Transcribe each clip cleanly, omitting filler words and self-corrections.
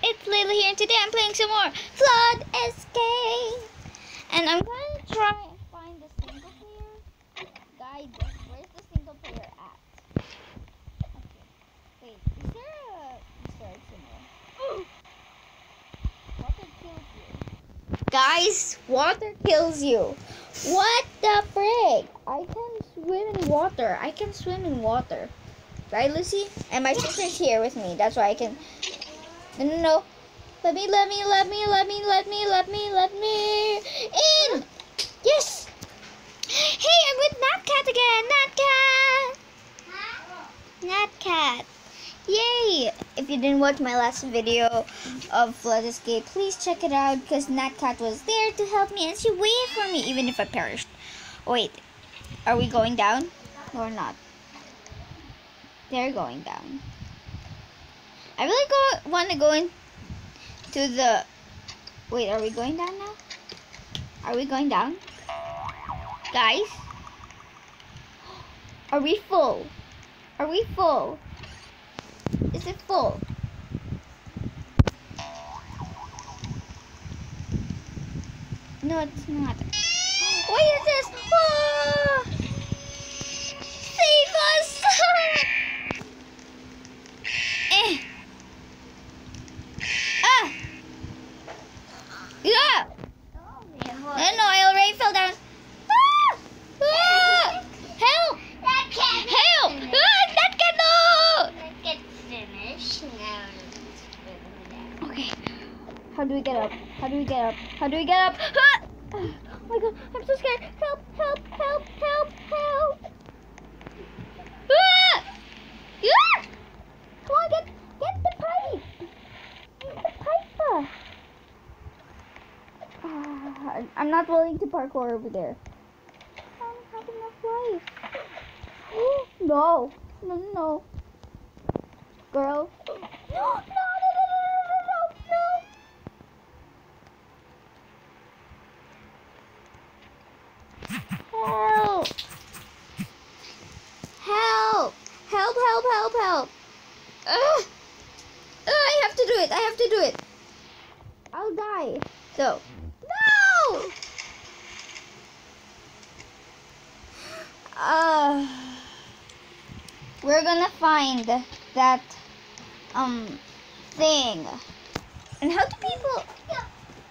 it's Layla here, and today I'm playing some more Flood Escape. And I'm going to try and find the single player. Guys, where's the single player at? Okay, wait, is there a Easter egg somewhere? Water kills you. Guys, water kills you. What the frick? I can swim in water. I can swim in water. Right, Lucy? And my sister's here with me. That's why I can... No. Let me in! Yes! Hey, I'm with Natcat again! Natcat! Yay! If you didn't watch my last video of Flood Escape, please check it out because Natcat was there to help me and she waited for me even if I perished. Wait, are we going down or not? They're going down. I really want to go into the... Wait, are we going down now? Are we going down? Guys? Are we full? Are we full? Is it full? No, it's not. What is this? Oh! Save us! Yeah! No, I already fell down. Help! Help! That can no! Get finished now. Okay. How do we get up? How do we get up? How do we get up? Oh my god, I'm so scared. Help! Help! Help! Help! Help! Come on, get the pipe! The pipe! I'm not willing to parkour over there. I don't have enough life. No. No. Girl. No. Help. Help. I have to do it. I'll die. So. No! We're gonna find that thing. And how do people...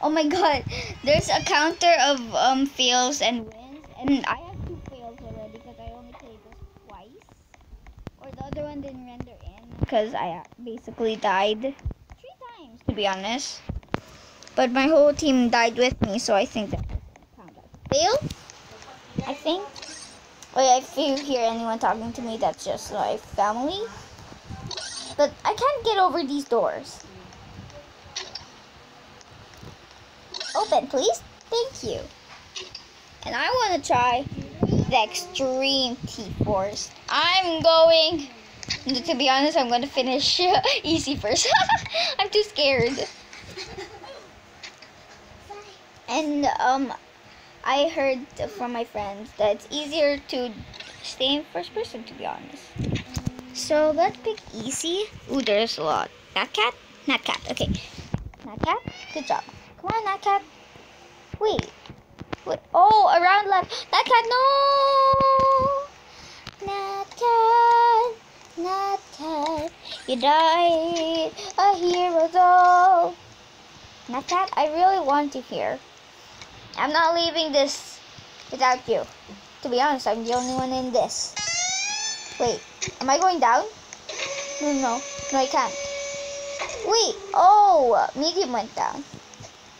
Oh my god, there's a counter of fails and wins, and I have 2 fails already because I only played this twice. Or the other one didn't render in because I basically died 3 times, to be honest. But my whole team died with me, so I think that counts as fail. I think. Oh yeah, if you hear anyone talking to me, that's just my family. But I can't get over these doors. Open, please. Thank you. And I want to try the extreme T-Force. I'm going... To be honest, I'm going to finish easy first. I'm too scared. And I heard from my friends that it's easier to stay in first person, to be honest. So let's pick easy. Ooh, there's a lot. Natcat? Natcat, okay. Natcat, good job. Come on, Natcat. Wait. Oh, around left. Natcat, no! Natcat, you died a hero's old. Natcat, I really want you here. I'm not leaving this without you. To be honest, I'm the only one in this. Wait, am I going down? No, I can't. Wait, oh, medium went down.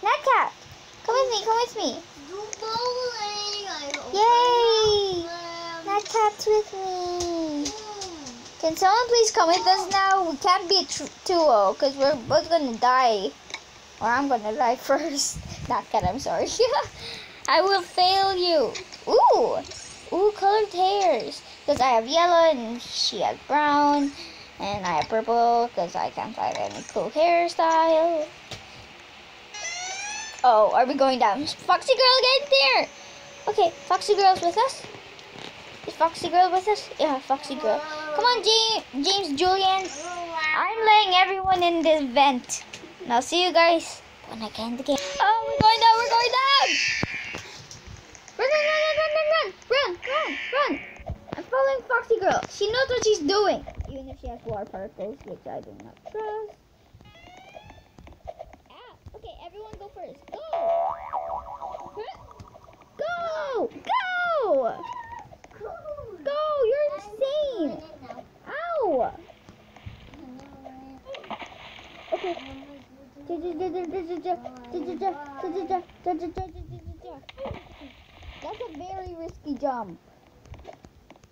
Natcat, come with me. Yay! Natcat's with me. Can someone please come with us now? We can't be a duo because we're both gonna die. Or I'm gonna die first. Natcat, I'm sorry. I will fail you. Ooh, colored hairs. Because I have yellow and she has brown. And I have purple because I can't find any cool hairstyle. Oh, are we going down? Foxy Girl, get there! Okay, Foxy Girl's with us. Is Foxy Girl with us? Yeah, Foxy Girl. Come on, James Julian. I'm letting everyone in this vent. And I'll see you guys when I get in the game. Oh, we're going down, we're going down! Run, run, run, run, run, run, run, run, run! I'm following Foxy Girl. She knows what she's doing. Even if she has water particles, which I do not trust. Ah, okay, everyone go first. Go! Go! Go! Go! You're insane! Ow! Okay. That's a very risky jump.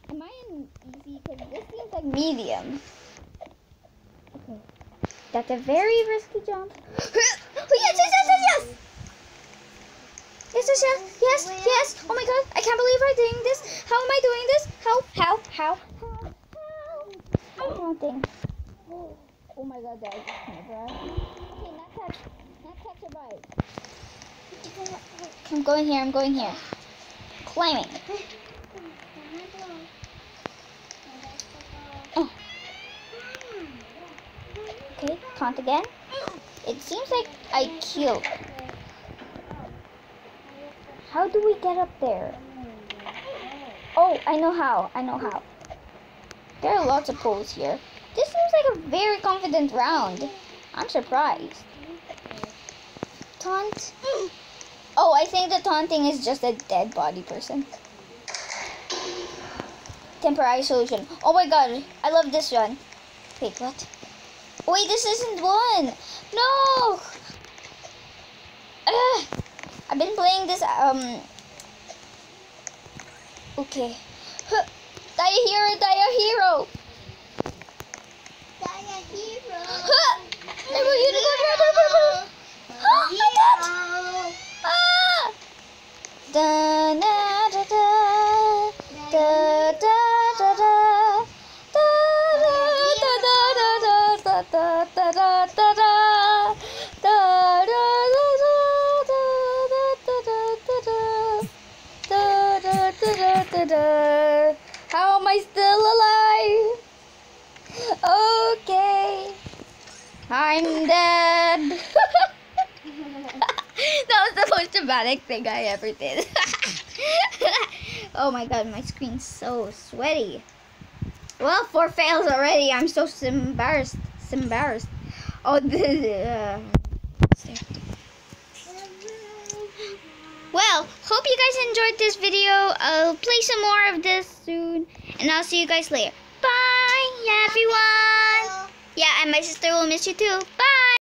Am I in easy? Because this seems like medium. Okay. That's a very risky jump. Oh, yes, yes, yes, yes, yes! Yes, yes, yes, yes, yes! Oh my god, I can't believe I'm doing this. How am I doing this? How? I'm counting. Oh my god, that was just my breath. Okay, not touch a bite. I'm going here. Climbing. Okay, count again. It seems like I killed. How do we get up there? Oh, I know how. There are lots of poles here. This seems like a very confident round. I'm surprised. Taunt. Oh, I think the taunting is just a dead body person. Temporary solution. Oh my god, I love this one. Wait, what? Wait, this isn't one. No. I've been playing this. Okay. Die a hero, die a hero. Never unicorn. I died. Ah! Da da da da da da da da da da da da da da. How am I still alive? Okay. I'm dead. That was the most dramatic thing I ever did. Oh my god, my screen's so sweaty. Well, 4 fails already. I'm so embarrassed. Oh, well, hope you guys enjoyed this video. I'll play some more of this soon, and I'll see you guys later. Bye, everyone. Yeah, and my sister will miss you too. Bye.